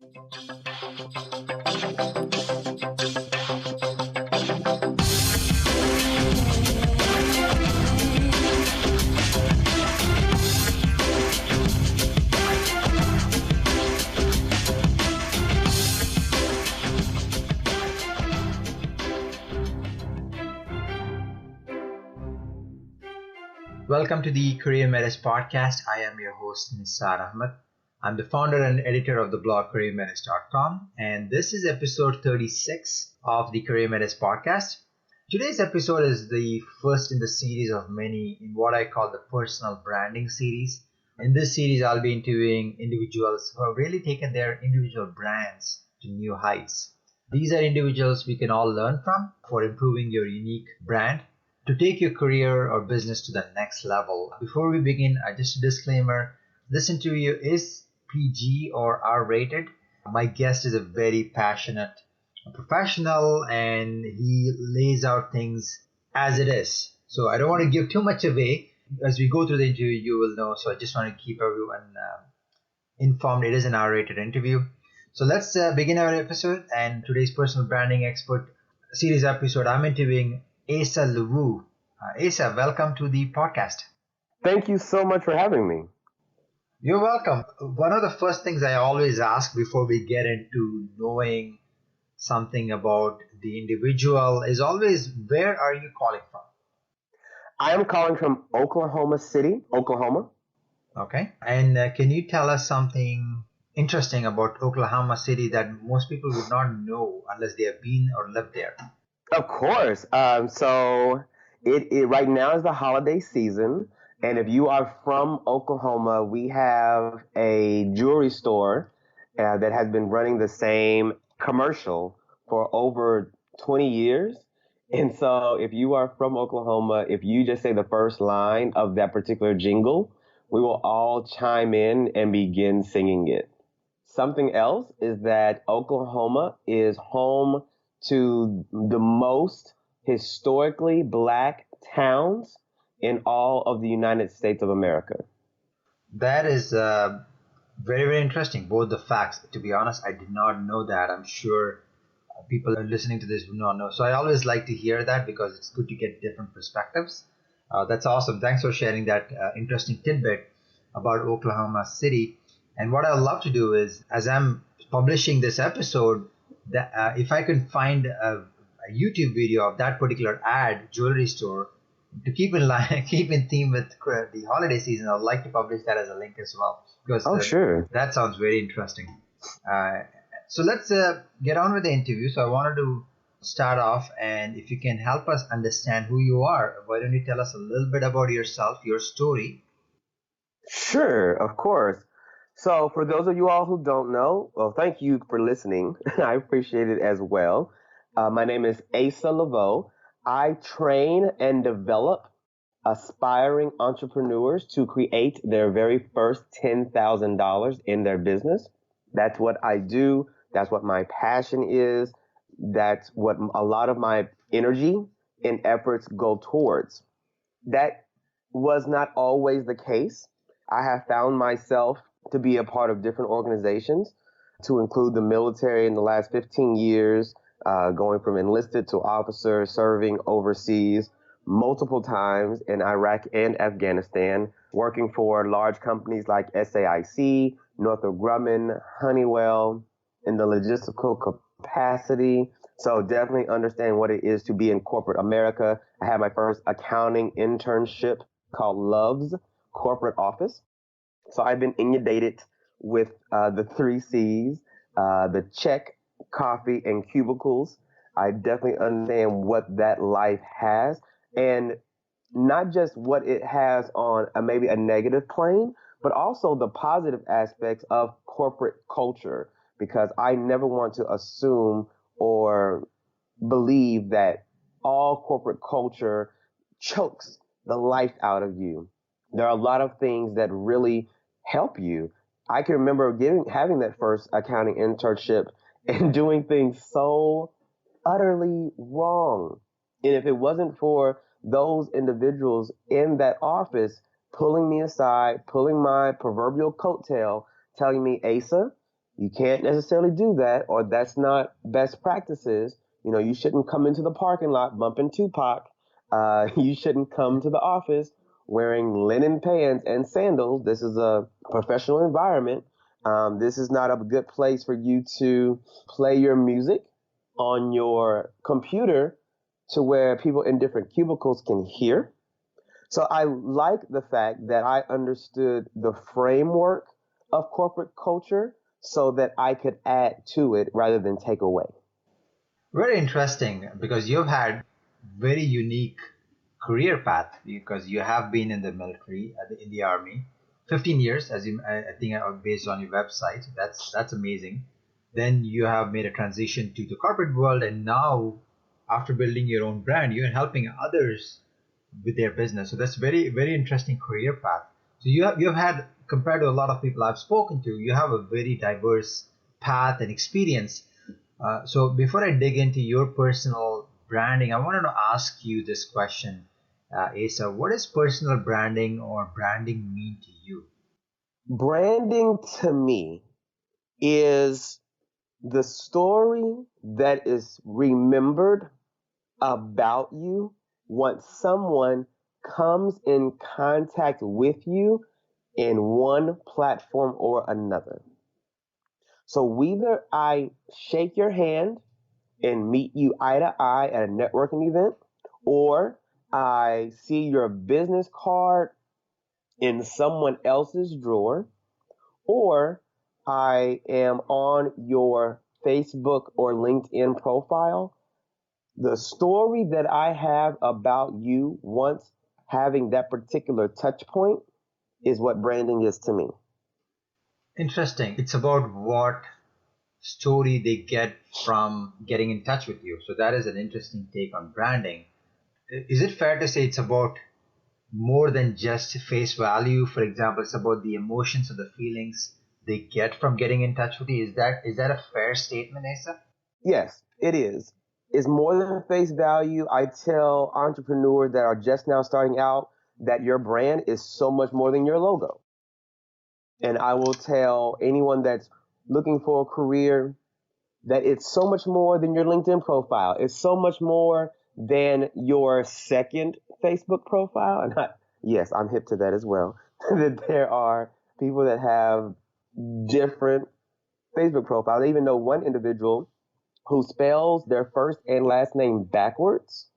Welcome to the Career Menace podcast. I am your host, Nisar Ahmed. I'm the founder and editor of the blog careermenace.com, and this is episode 36 of the Career Menace podcast. Today's episode is the first in the series of many in what I call the personal branding series. In this series, I'll be interviewing individuals who have really taken their individual brands to new heights. These are individuals we can all learn from for improving your unique brand to take your career or business to the next level. Before we begin, just a disclaimer, this interview is PG or R-rated. My guest is a very passionate professional and he lays out things as it is. So I don't want to give too much away. As we go through the interview, you will know. So I just want to keep everyone informed. It is an R-rated interview. So let's begin our episode. And today's personal branding expert series episode, I'm interviewing Asa Leveaux. Asa, welcome to the podcast. Thank you so much for having me. You're welcome. One of the first things I always ask before we get into knowing something about the individual is always, where are you calling from? I am calling from Oklahoma City, Oklahoma. Okay. And can you tell us something interesting about Oklahoma City that most people would not know unless they have been or lived there? Of course. So it right now is the holiday season. And if you are from Oklahoma, we have a jewelry store that has been running the same commercial for over 20 years. And so if you are from Oklahoma, if you just say the first line of that particular jingle, we will all chime in and begin singing it. Something else is that Oklahoma is home to the most historically black towns in all of the United States of America. That is very, very interesting, both the facts. To be honest, I did not know that. I'm sure people listening to this would not know. So I always like to hear that because it's good to get different perspectives. That's awesome. Thanks for sharing that interesting tidbit about Oklahoma City. And what I would love to do is, as I'm publishing this episode, that if I can find a YouTube video of that particular ad, jewelry store, to keep in line, keep in theme with the holiday season, I'd like to publish that as a link as well. Because sure. That sounds very interesting. So let's get on with the interview. So I wanted to start off, and if you can help us understand who you are, why don't you tell us a little bit about yourself, your story? Sure, of course. So for those of you all who don't know, well, thank you for listening. I appreciate it as well. My name is Asa Leveaux. I train and develop aspiring entrepreneurs to create their very first $10,000 in their business. That's what I do. That's what my passion is. That's what a lot of my energy and efforts go towards. That was not always the case. I have found myself to be a part of different organizations, to include the military in the last 15 years, going from enlisted to officer, serving overseas multiple times in Iraq and Afghanistan, working for large companies like SAIC, Northrop Grumman, Honeywell, in the logistical capacity. So definitely understand what it is to be in corporate America. I had my first accounting internship called Love's Corporate Office. So I've been inundated with the three C's, the check, coffee, and cubicles. I definitely understand what that life has, and not just what it has on maybe a negative plane, but also the positive aspects of corporate culture, because I never want to assume or believe that all corporate culture chokes the life out of you. There are a lot of things that really help you. I can remember having that first accounting internship and doing things so utterly wrong. And if it wasn't for those individuals in that office pulling me aside, pulling my proverbial coattail, telling me, Asa, You can't necessarily do that, or that's not best practices. You shouldn't come into the parking lot bumping Tupac. You shouldn't come to the office wearing linen pants and sandals. This is a professional environment. This is not a good place for you to play your music on your computer to where people in different cubicles can hear. So I like the fact that I understood the framework of corporate culture so that I could add to it rather than take away. Very interesting because you've had very unique career path because you have been in the military, in the army, 15 years, as I think based on your website. That's amazing. Then you have made a transition to the corporate world, and now, after building your own brand, you're helping others with their business. So that's very interesting career path. So you've had, compared to a lot of people I've spoken to, you have a very diverse path and experience. So before I dig into your personal branding, I wanted to ask you this question, Asa. What does personal branding or branding mean to you? Branding to me is the story that is remembered about you once someone comes in contact with you in one platform or another. So whether I shake your hand and meet you eye to eye at a networking event, or I see your business card in someone else's drawer, or I am on your Facebook or LinkedIn profile, the story that I have about you once having that particular touch point is what branding is to me. Interesting. It's about what story they get from getting in touch with you. So that is an interesting take on branding. Is it fair to say it's about more than just face value? For example, it's about the emotions or the feelings they get from getting in touch with you. Is that a fair statement, Asa? Yes, it is. It's more than face value. I tell entrepreneurs that are just now starting out that your brand is so much more than your logo. And I will tell anyone that's looking for a career that it's so much more than your LinkedIn profile. It's so much more than your second Facebook profile. And yes, I'm hip to that as well. That there are people that have different Facebook profiles. I even know one individual who spells their first and last name backwards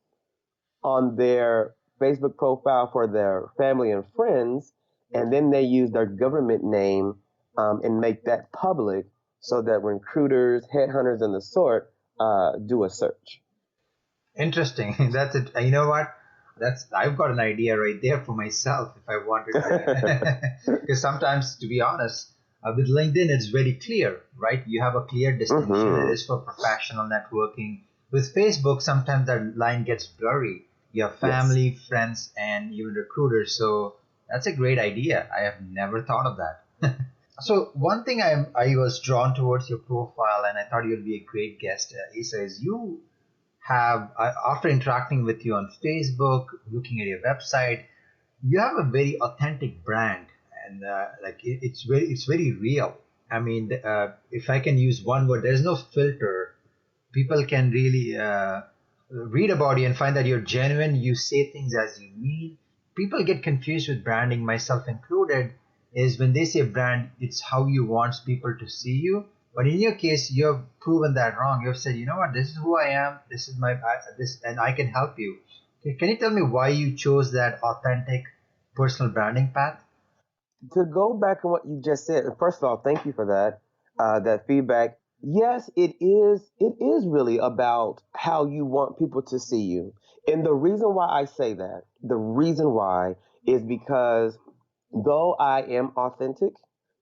on their Facebook profile for their family and friends, and then they use their government name and make that public so that recruiters, headhunters, and the sort do a search. Interesting. That's it. You know what? That's I've got an idea right there for myself if I wanted to. Because sometimes, to be honest, with LinkedIn, it's very clear, right? You have a clear distinction. It Mm-hmm. is for professional networking. With Facebook, sometimes that line gets blurry. You have Yes. family, friends, and even recruiters. So that's a great idea. I have never thought of that. So one thing I was drawn towards your profile, and I thought you'd be a great guest, Isa, is you have after interacting with you on Facebook, looking at your website, you have a very authentic brand, and it's very real. I mean, if I can use one word, there's no filter. People can really read about you and find that you're genuine. You say things as you mean. People get confused with branding, myself included, is when they say brand, it's how you want people to see you. But in your case, you have proven that wrong. You have said, you know what, this is who I am. This is this, and I can help you. Okay, can you tell me why you chose that authentic personal branding path? To go back on what you just said, first of all, thank you for that feedback. Yes, it is. It is really about how you want people to see you, and the reason why I say that, the reason why is because though I am authentic,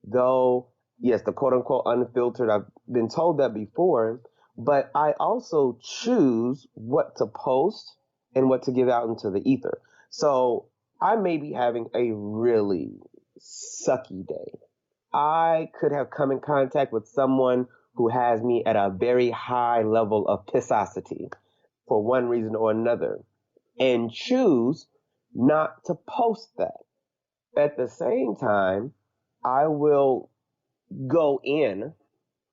though yes, the quote unquote unfiltered, I've been told that before, but I also choose what to post and what to give out into the ether. So I may be having a really sucky day. I could have come in contact with someone who has me at a very high level of pissosity for one reason or another and choose not to post that. At the same time, I will go in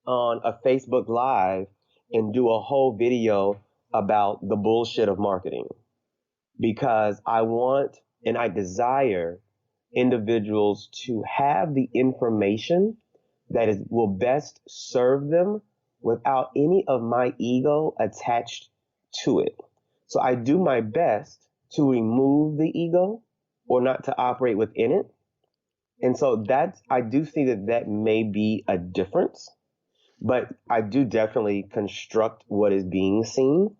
on a Facebook Live and do a whole video about the bullshit of marketing because I want and I desire individuals to have the information that will best serve them without any of my ego attached to it. So I do my best to remove the ego or not to operate within it. And so I do see that may be a difference, but I do definitely construct what is being seen.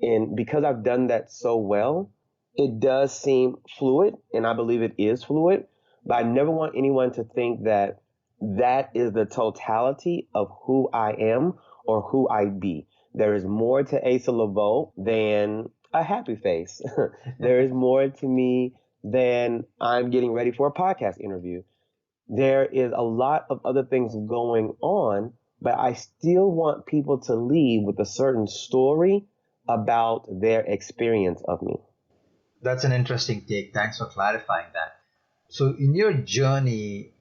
And because I've done that so well, it does seem fluid, and I believe it is fluid, but I never want anyone to think that that is the totality of who I am or who I be. There is more to Asa Leveaux than a happy face. There is more to me than I'm getting ready for a podcast interview. There is a lot of other things going on, but I still want people to leave with a certain story about their experience of me. That's an interesting take. Thanks for clarifying that. So, in your journey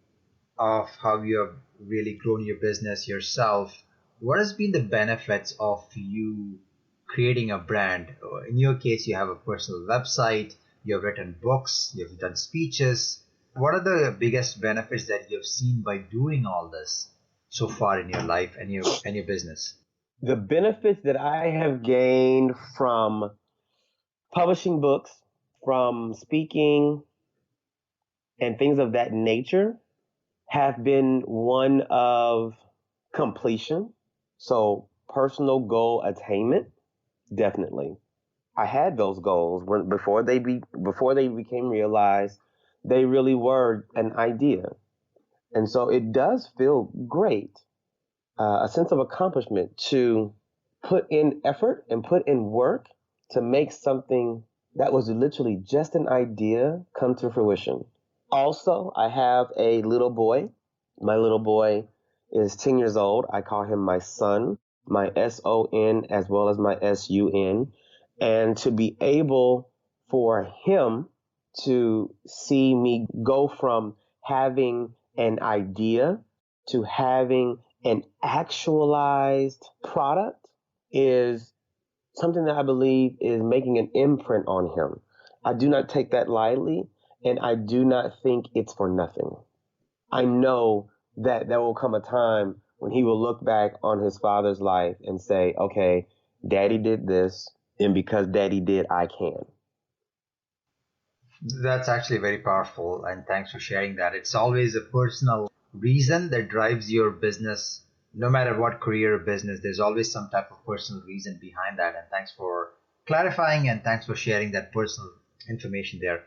of how you have really grown your business yourself, what has been the benefits of you creating a brand? In your case, you have a personal website, you have written books, you've done speeches. What are the biggest benefits that you've seen by doing all this so far in your life and your business? The benefits that I have gained from publishing books, from speaking, and things of that nature have been one of completion. So personal goal attainment, definitely. I had those goals before they became realized. They really were an idea, and so it does feel great, a sense of accomplishment to put in effort and put in work to make something that was literally just an idea come to fruition. Also, I have a little boy. My little boy is 10 years old. I call him my son, my SON as well as my SUN. And to be able for him to see me go from having an idea to having an actualized product is something that I believe is making an imprint on him. I do not take that lightly, and I do not think it's for nothing. I know that there will come a time when he will look back on his father's life and say, okay, daddy did this, and because daddy did, I can. That's actually very powerful, and thanks for sharing that. It's always a personal reason that drives your business. No matter what career or business, there's always some type of personal reason behind that. And thanks for clarifying and thanks for sharing that personal information there.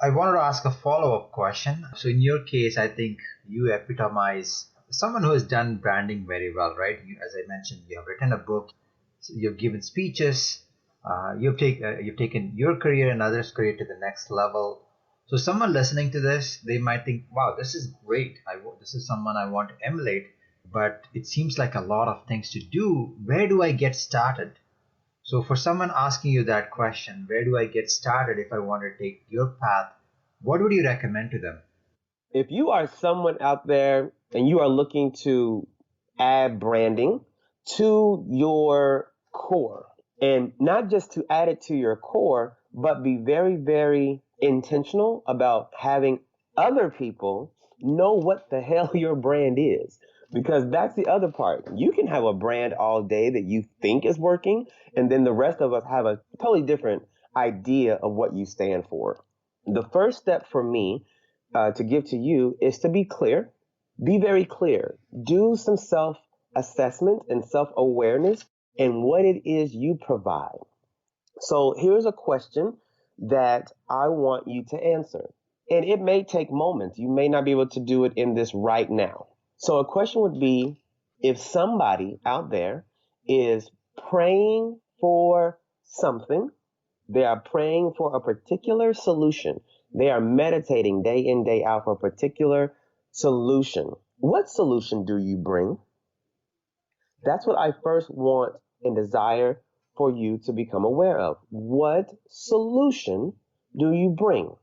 I wanted to ask a follow up question. So, in your case, I think you epitomize someone who has done branding very well, right? As I mentioned, you have written a book, you've given speeches, you've taken your career and others' career to the next level. So, someone listening to this, they might think, "Wow, this is great. This is someone I want to emulate." But it seems like a lot of things to do. Where do I get started? So, for someone asking you that question, where do I get started if I want to take your path? What would you recommend to them? If you are someone out there and you are looking to add branding to your core, and not just to add it to your core, but be very, very intentional about having other people know what the hell your brand is. Because that's the other part. You can have a brand all day that you think is working, and then the rest of us have a totally different idea of what you stand for. The first step for me to give to you is to be clear. Be very clear. Do some self assessment and self awareness in what it is you provide. So here's a question that I want you to answer. And it may take moments. You may not be able to do it in this right now. So a question would be, if somebody out there is praying for something, they are praying for a particular solution. They are meditating day in, day out for a particular solution. What solution do you bring? That's what I first want and desire for you to become aware of. What solution do you bring?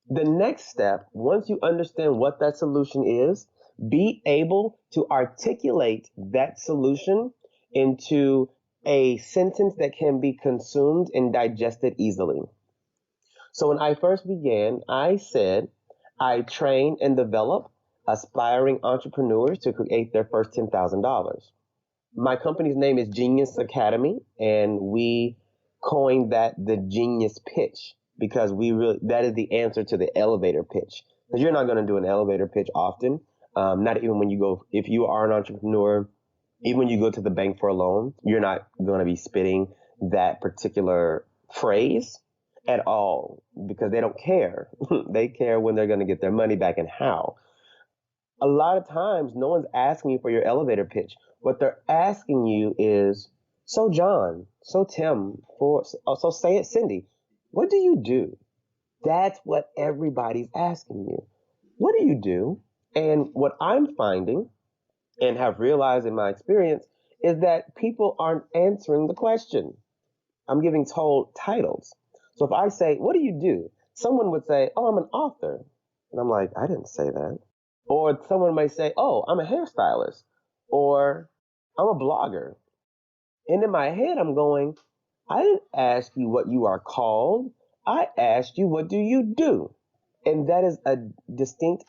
The next step, once you understand what that solution is, Be able to articulate that solution into a sentence that can be consumed and digested easily. So when I first began, I said I train and develop aspiring entrepreneurs to create their first $10,000. My company's name is Genius Academy, and we coined that the genius pitch because that is the answer to the elevator pitch. Because you're not going to do an elevator pitch often, not even when you go, if you are an entrepreneur, even when you go to the bank for a loan, you're not going to be spitting that particular phrase at all because they don't care. They care when they're going to get their money back and how. A lot of times, no one's asking you for your elevator pitch. What they're asking you is, so John, so Tim, so say it, Cindy, what do you do? That's what everybody's asking you. What do you do? And what I'm finding and have realized in my experience is that people aren't answering the question. I'm giving told titles. So if I say, what do you do? Someone would say, oh, I'm an author. And I'm like, I didn't say that. Or someone might say, oh, I'm a hairstylist. Or I'm a blogger. And in my head, I'm going, I didn't ask you what you are called. I asked you, what do you do? And that is a distinct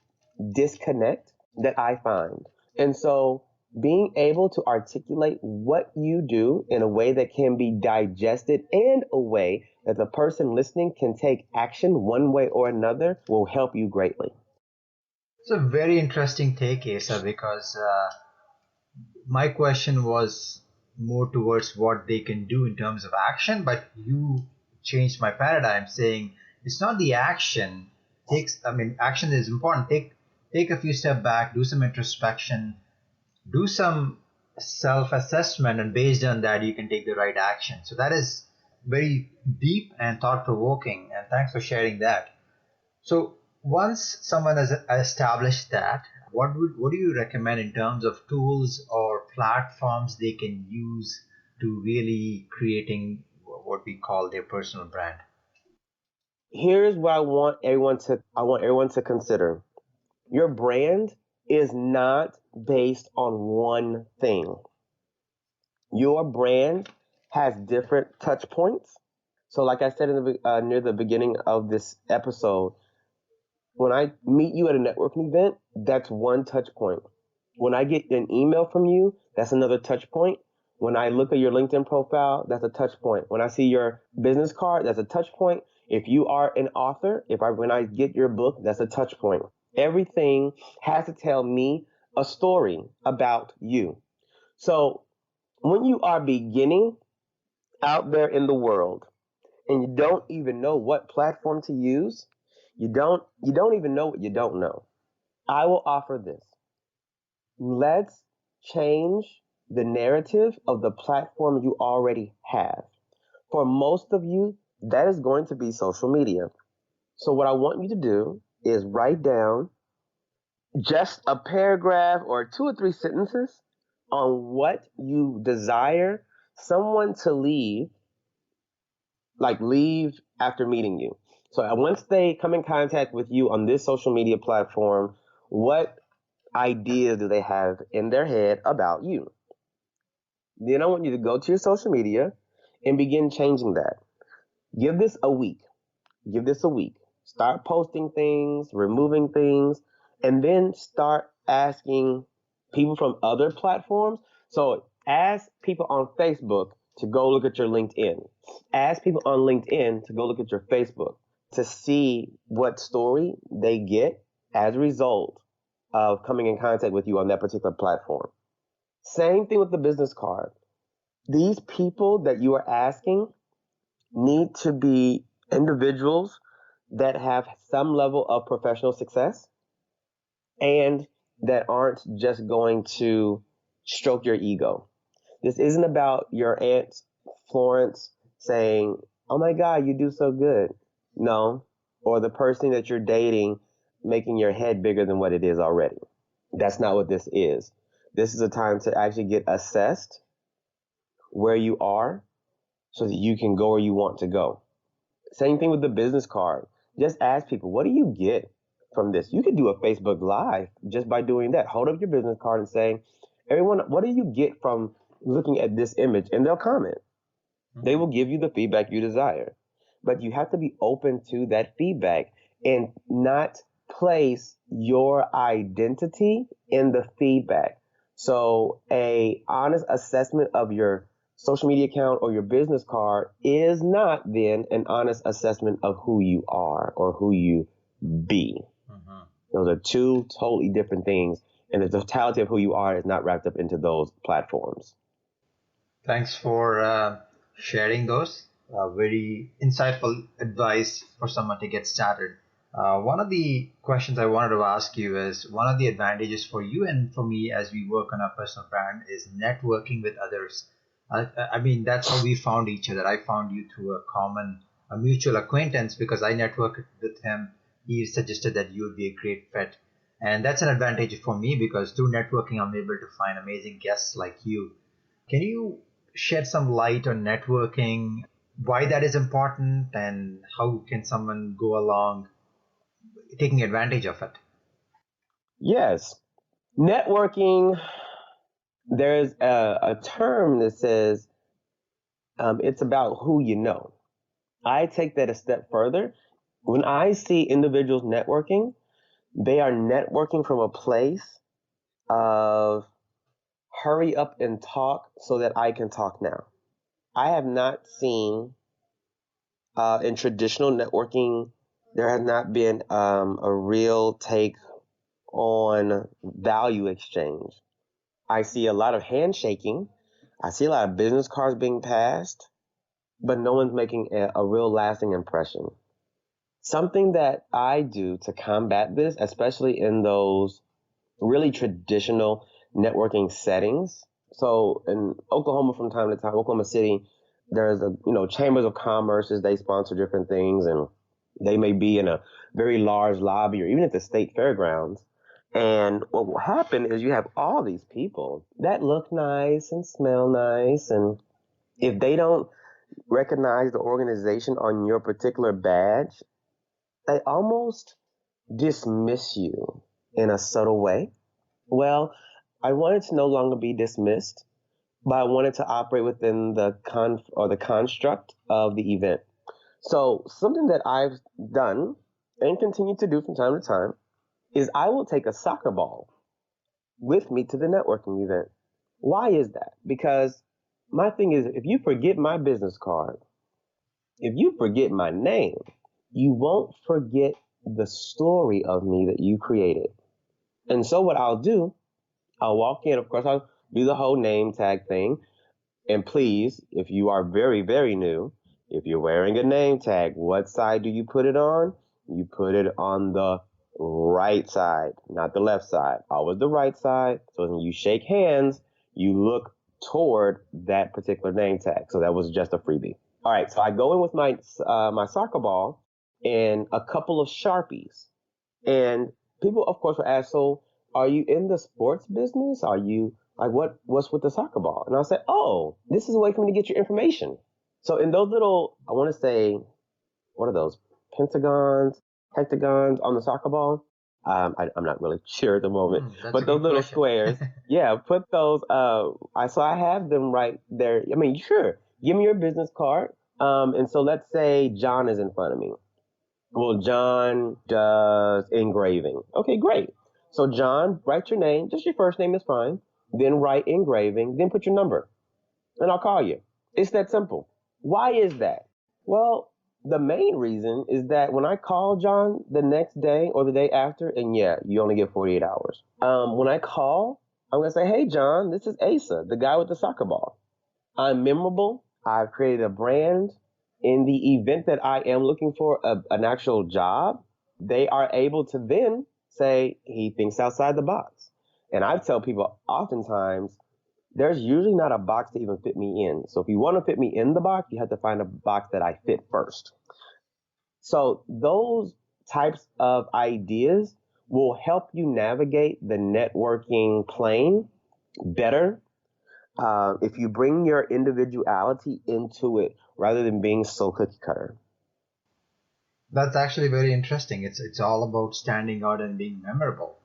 disconnect that I find. And so being able to articulate what you do in a way that can be digested and a way that the person listening can take action one way or another will help you greatly. It's a very interesting take, Asa, because my question was more towards what they can do in terms of action, but you changed my paradigm saying it's not the action. Action is important. Take a few steps back, do some introspection, do some self-assessment, and based on that, you can take the right action. So that is very deep and thought-provoking, and thanks for sharing that. So once someone has established that, what do you recommend in terms of tools or platforms they can use to really creating what we call their personal brand? Here's what I want everyone to consider. Your brand is not based on one thing. Your brand has different touch points. So like I said near the beginning of this episode, when I meet you at a networking event, that's one touch point. When I get an email from you, that's another touch point. When I look at your LinkedIn profile, that's a touch point. When I see your business card, that's a touch point. If you are an author, when I get your book, that's a touch point. Everything has to tell me a story about you. So when you are beginning out there in the world and you don't even know what platform to use, you don't even know what you don't know. I will offer this. Let's change the narrative of the platform you already have. For most of you, that is going to be social media. So what I want you to do is write down just a paragraph or 2 or 3 sentences on what you desire someone to leave after meeting you. So once they come in contact with you on this social media platform, what ideas do they have in their head about you? Then I want you to go to your social media and begin changing that. Give this a week. Give this a week. Start posting things, removing things, and then start asking people from other platforms. So ask people on Facebook to go look at your LinkedIn. Ask people on LinkedIn to go look at your Facebook to see what story they get as a result of coming in contact with you on that particular platform. Same thing with the business card. These people that you are asking need to be individuals that have some level of professional success and that aren't just going to stroke your ego. This isn't about your Aunt Florence saying, oh my God, you do so good. No. Or the person that you're dating making your head bigger than what it is already. That's not what this is. This is a time to actually get assessed where you are so that you can go where you want to go. Same thing with the business card. Just ask people, what do you get? from this. You could do a Facebook Live just by doing that. Hold up your business card and say, everyone, what do you get from looking at this image? And they'll comment. They will give you the feedback you desire. But you have to be open to that feedback and not place your identity in the feedback. So a honest assessment of your social media account or your business card is not then an honest assessment of who you are or who you be. Mm-hmm. Those are two totally different things. And the totality of who you are is not wrapped up into those platforms. Thanks for sharing those. Very insightful advice for someone to get started. One of the questions I wanted to ask you is one of the advantages for you and for me as we work on our personal brand is networking with others. I mean, that's how we found each other. I found you through a mutual acquaintance because I networked with him. He suggested that you would be a great fit. And that's an advantage for me because through networking, I'm able to find amazing guests like you. Can you shed some light on networking, why that is important, and how can someone go along taking advantage of it? Yes. Networking, there's a term that says it's about who you know. I take that a step further. When I see individuals networking, they are networking from a place of hurry up and talk so that I can talk now. I have not seen in traditional networking, there has not been a real take on value exchange. I see a lot of handshaking. I see a lot of business cards being passed, but no one's making a real lasting impression. Something that I do to combat this, especially in those really traditional networking settings. So in Oklahoma, from time to time, Oklahoma City, there's chambers of commerces. They sponsor different things, and they may be in a very large lobby or even at the state fairgrounds. And what will happen is you have all these people that look nice and smell nice, and if they don't recognize the organization on your particular badge, they almost dismiss you in a subtle way. Well, I wanted to no longer be dismissed, but I wanted to operate within the the construct of the event. So something that I've done and continue to do from time to time is I will take a soccer ball with me to the networking event. Why is that? Because my thing is, if you forget my business card, if you forget my name, you won't forget the story of me that you created. And so what I'll do, I'll walk in. Of course, I'll do the whole name tag thing. And please, if you are very, very new, if you're wearing a name tag, what side do you put it on? You put it on the right side, not the left side. Always the right side. So when you shake hands, you look toward that particular name tag. So that was just a freebie. All right. So I go in with my soccer ball and a couple of Sharpies. And people, of course, will ask, so are you in the sports business? Are you like, what's with the soccer ball? And I'll say, oh, this is a way for me to get your information. So in those little, I want to say, what are those? Pentagons, hectagons on the soccer ball? I'm not really sure at the moment, but those little squares, yeah, put those, I have them right there. I mean, sure, give me your business card. And so let's say John is in front of me. Well, John does engraving. Okay, great. So John, write your name. Just your first name is fine. Then write engraving. Then put your number. And I'll call you. It's that simple. Why is that? Well, the main reason is that when I call John the next day or the day after, and yeah, you only get 48 hours. When I call, I'm going to say, hey, John, this is Asa, the guy with the soccer ball. I'm memorable. I've created a brand. In the event that I am looking for an actual job, they are able to then say he thinks outside the box. And I tell people oftentimes there's usually not a box to even fit me in. So if you want to fit me in the box, you have to find a box that I fit first. So those types of ideas will help you navigate the networking plane better if you bring your individuality into it rather than being so cookie cutter. That's actually very interesting. It's all about standing out and being memorable.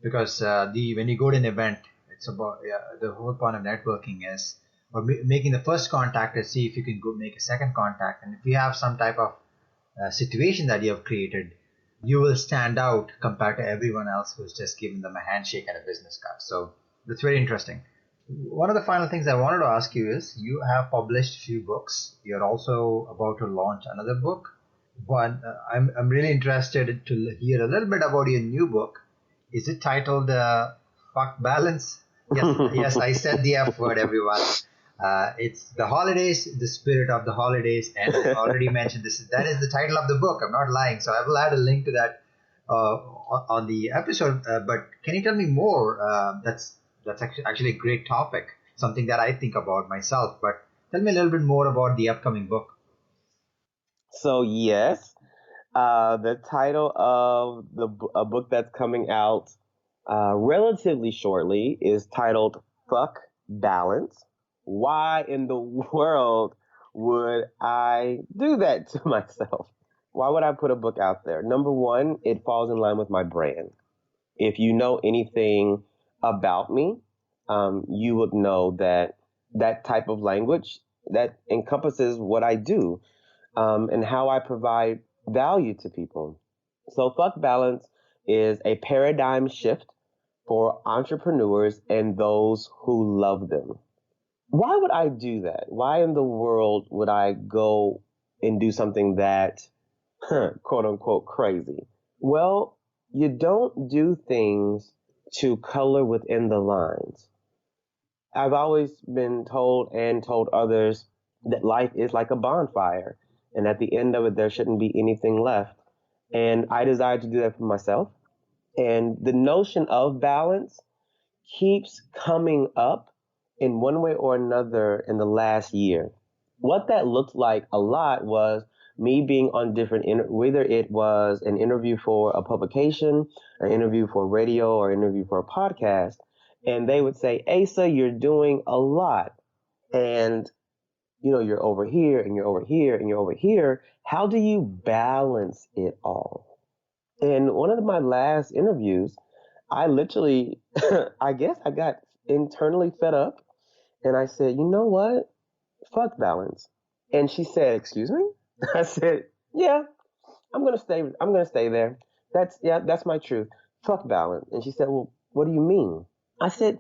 Because the when you go to an event, it's about the whole point of networking is or making the first contact to see if you can go make a second contact, and if you have some type of situation that you have created, you will stand out compared to everyone else who's just given them a handshake and a business card. So that's very interesting. One of the final things I wanted to ask you is you have published a few books. You're also about to launch another book. One, I'm really interested to hear a little bit about your new book. Is it titled Fuck Balance? Yes, yes, I said the F word, everyone. It's the holidays, the spirit of the holidays, and I already mentioned this. That is the title of the book. I'm not lying. So I will add a link to that on the episode. But can you tell me more? That's actually a great topic, something that I think about myself. But tell me a little bit more about the upcoming book. So yes, the title of a book that's coming out relatively shortly is titled "Fuck Balance." Why in the world would I do that to myself? Why would I put a book out there? Number one, it falls in line with my brand. If you know anything about me, you would know that that type of language that encompasses what I do, and how I provide value to people. So, Fuck Balance is a paradigm shift for entrepreneurs and those who love them. Why would I do that? Why in the world would I go and do something that, quote unquote, crazy? Well, you don't do things to color within the lines. I've always been told and told others that life is like a bonfire, and at the end of it, there shouldn't be anything left. And I desire to do that for myself. And the notion of balance keeps coming up in one way or another in the last year. What that looked like a lot was me being on different, whether it was an interview for a publication, an interview for radio, or an interview for a podcast, and they would say, Asa, you're doing a lot. And, you're over here and you're over here and you're over here. How do you balance it all? In one of my last interviews, I literally, I guess I got internally fed up and I said, you know what? Fuck balance. And she said, excuse me? I said, yeah, I'm going to stay there. That's my truth. Fuck balance. And she said, well, what do you mean? I said,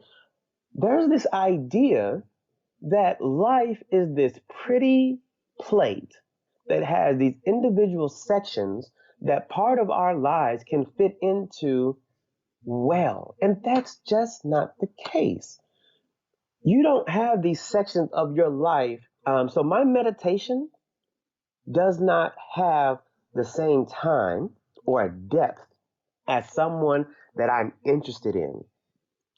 there's this idea that life is this pretty plate that has these individual sections that part of our lives can fit into well. And that's just not the case. You don't have these sections of your life. So my meditation does not have the same time or depth as someone that I'm interested in.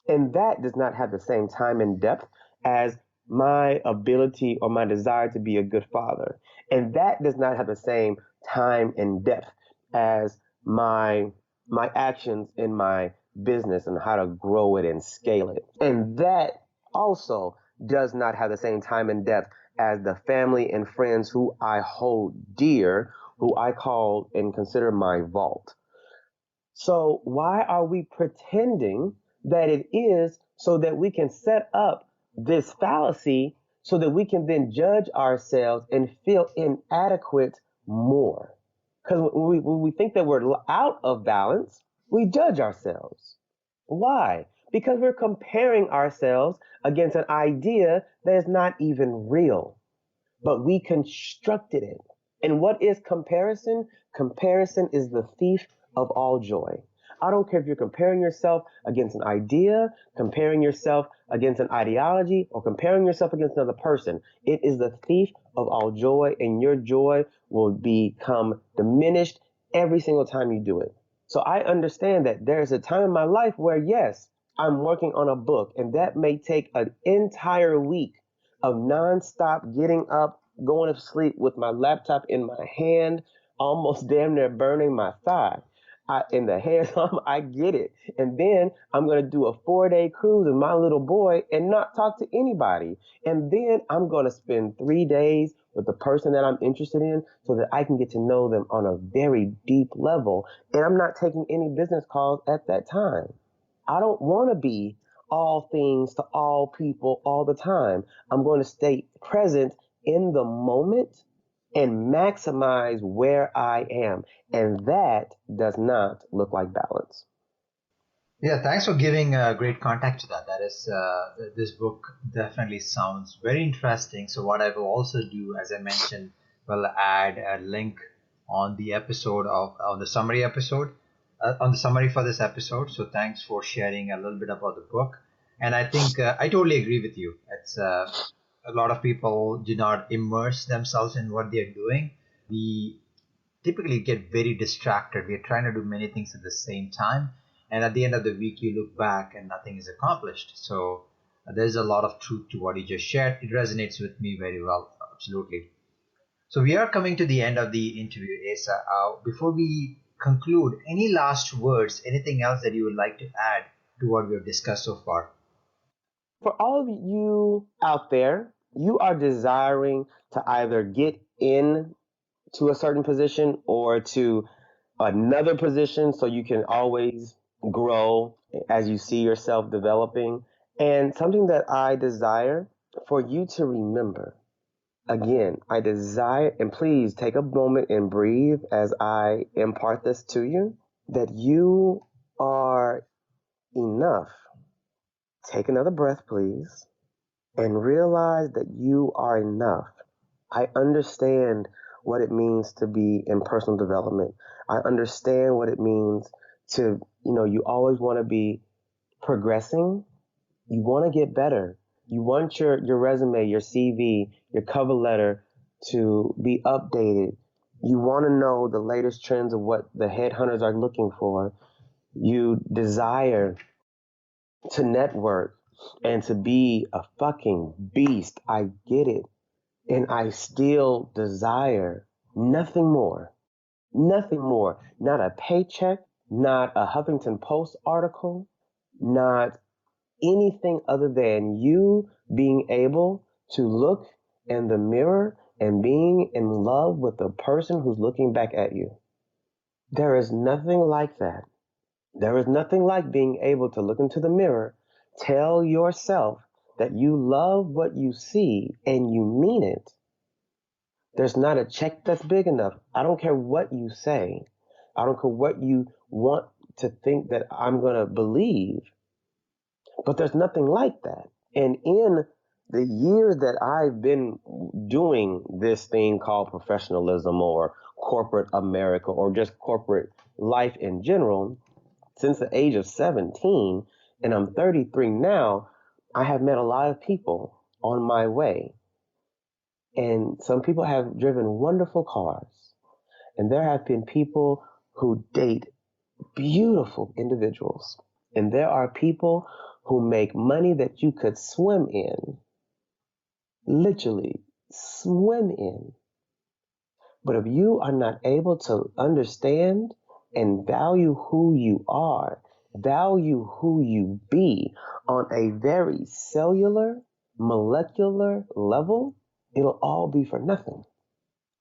And that does not have the same time and depth as my ability or my desire to be a good father. And that does not have the same time and depth as my actions in my business and how to grow it and scale it. And that also does not have the same time and depth as the family and friends who I hold dear, who I call and consider my vault. So why are we pretending that it is so that we can set up this fallacy so that we can then judge ourselves and feel inadequate more? Because when we think that we're out of balance, we judge ourselves. Why? Because we're comparing ourselves against an idea that is not even real, but we constructed it. And what is comparison? Comparison is the thief of all joy. I don't care if you're comparing yourself against an idea, comparing yourself against an ideology, or comparing yourself against another person. It is the thief of all joy, and your joy will become diminished every single time you do it. So I understand that there's a time in my life where, yes, I'm working on a book, and that may take an entire week of nonstop getting up, going to sleep with my laptop in my hand, almost damn near burning my thigh. In the hair, I get it. And then I'm going to do a 4-day cruise with my little boy and not talk to anybody. And then I'm going to spend 3 days with the person that I'm interested in so that I can get to know them on a very deep level. And I'm not taking any business calls at that time. I don't want to be all things to all people all the time. I'm going to stay present in the moment and maximize where I am. And that does not look like balance. Yeah, thanks for giving great context to that. That is, this book definitely sounds very interesting. So what I will also do, as I mentioned, will add a link on the episode of on the summary episode, on the summary for this episode. So thanks for sharing a little bit about the book. And I think I totally agree with you. It's a lot of people do not immerse themselves in what they're doing. We typically get very distracted. We are trying to do many things at the same time. And at the end of the week, you look back and nothing is accomplished. So there's a lot of truth to what you just shared. It resonates with me very well. Absolutely. So we are coming to the end of the interview, Asa. Before we conclude, any last words, anything else that you would like to add to what we have discussed so far? For all of you out there, you are desiring to either get in to a certain position or to another position so you can always grow as you see yourself developing. And something that I desire for you to remember again, I desire, and please take a moment and breathe as I impart this to you, that you are enough. Take another breath, please, and realize that you are enough. I understand what it means to be in personal development. I understand what it means to, you always want to be progressing. You want to get better. You want your resume, your CV, your cover letter to be updated. You want to know the latest trends of what the headhunters are looking for. You desire to network and to be a fucking beast. I get it. And I still desire nothing more. Nothing more. Not a paycheck, not a Huffington Post article, not anything other than you being able to look in the mirror and being in love with the person who's looking back at you. There is nothing like that. There is nothing like being able to look into the mirror, tell yourself that you love what you see and you mean it. There's not a check that's big enough. I don't care what you say. I don't care what you want to think that I'm going to believe, but there's nothing like that. And in the years that I've been doing this thing called professionalism or corporate America or just corporate life in general, since the age of 17, and I'm 33 now, I have met a lot of people on my way. And some people have driven wonderful cars. And there have been people who date beautiful individuals. And there are people who make money that you could swim in, literally swim in. But if you are not able to understand and value who you are, value who you be on a very cellular, molecular level, it'll all be for nothing.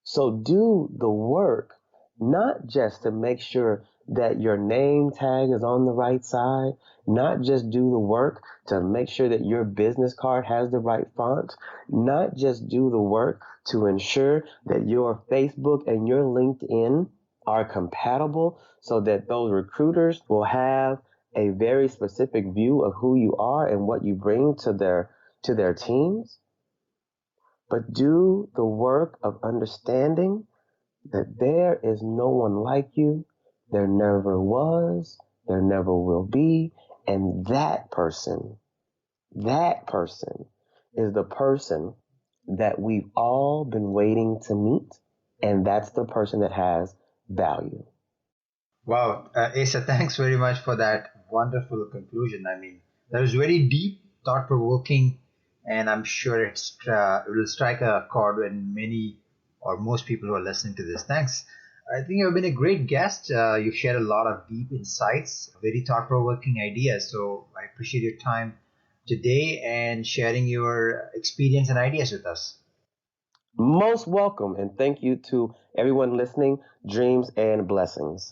So do the work, not just to make sure that your name tag is on the right side, not just do the work to make sure that your business card has the right font, not just do the work to ensure that your Facebook and your LinkedIn are compatible so that those recruiters will have a very specific view of who you are and what you bring to their teams, but do the work of understanding that there is no one like you, there never was, there never will be, and that person is the person that we've all been waiting to meet, and that's the person that has value. Wow, Asa, thanks very much for that wonderful conclusion. I mean, that was very deep, thought provoking, and I'm sure it will strike a chord with many or most people who are listening to this. Thanks. I think you've been a great guest. You've shared a lot of deep insights, very thought provoking ideas. So I appreciate your time today and sharing your experience and ideas with us. Most welcome, and thank you to everyone listening. Dreams and blessings.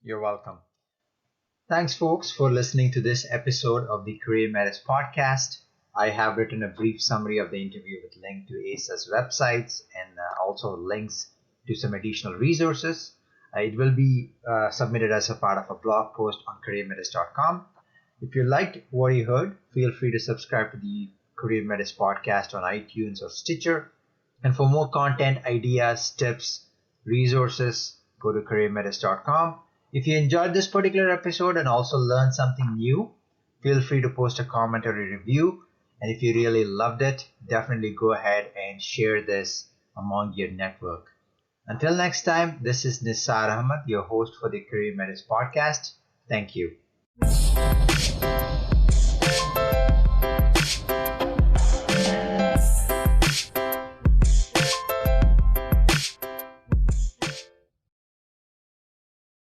You're welcome. Thanks, folks, for listening to this episode of the Career Matters podcast. I have written a brief summary of the interview with link to Asa's websites and also links to some additional resources. It will be submitted as a part of a blog post on careermatters.com. If you liked what you heard, feel free to subscribe to the Career Matters podcast on iTunes or Stitcher. And for more content, ideas, tips, resources, go to careermatters.com. If you enjoyed this particular episode and also learned something new, feel free to post a comment or a review. And if you really loved it, definitely go ahead and share this among your network. Until next time, this is Nisar Ahmed, your host for the Career Matters podcast. Thank you.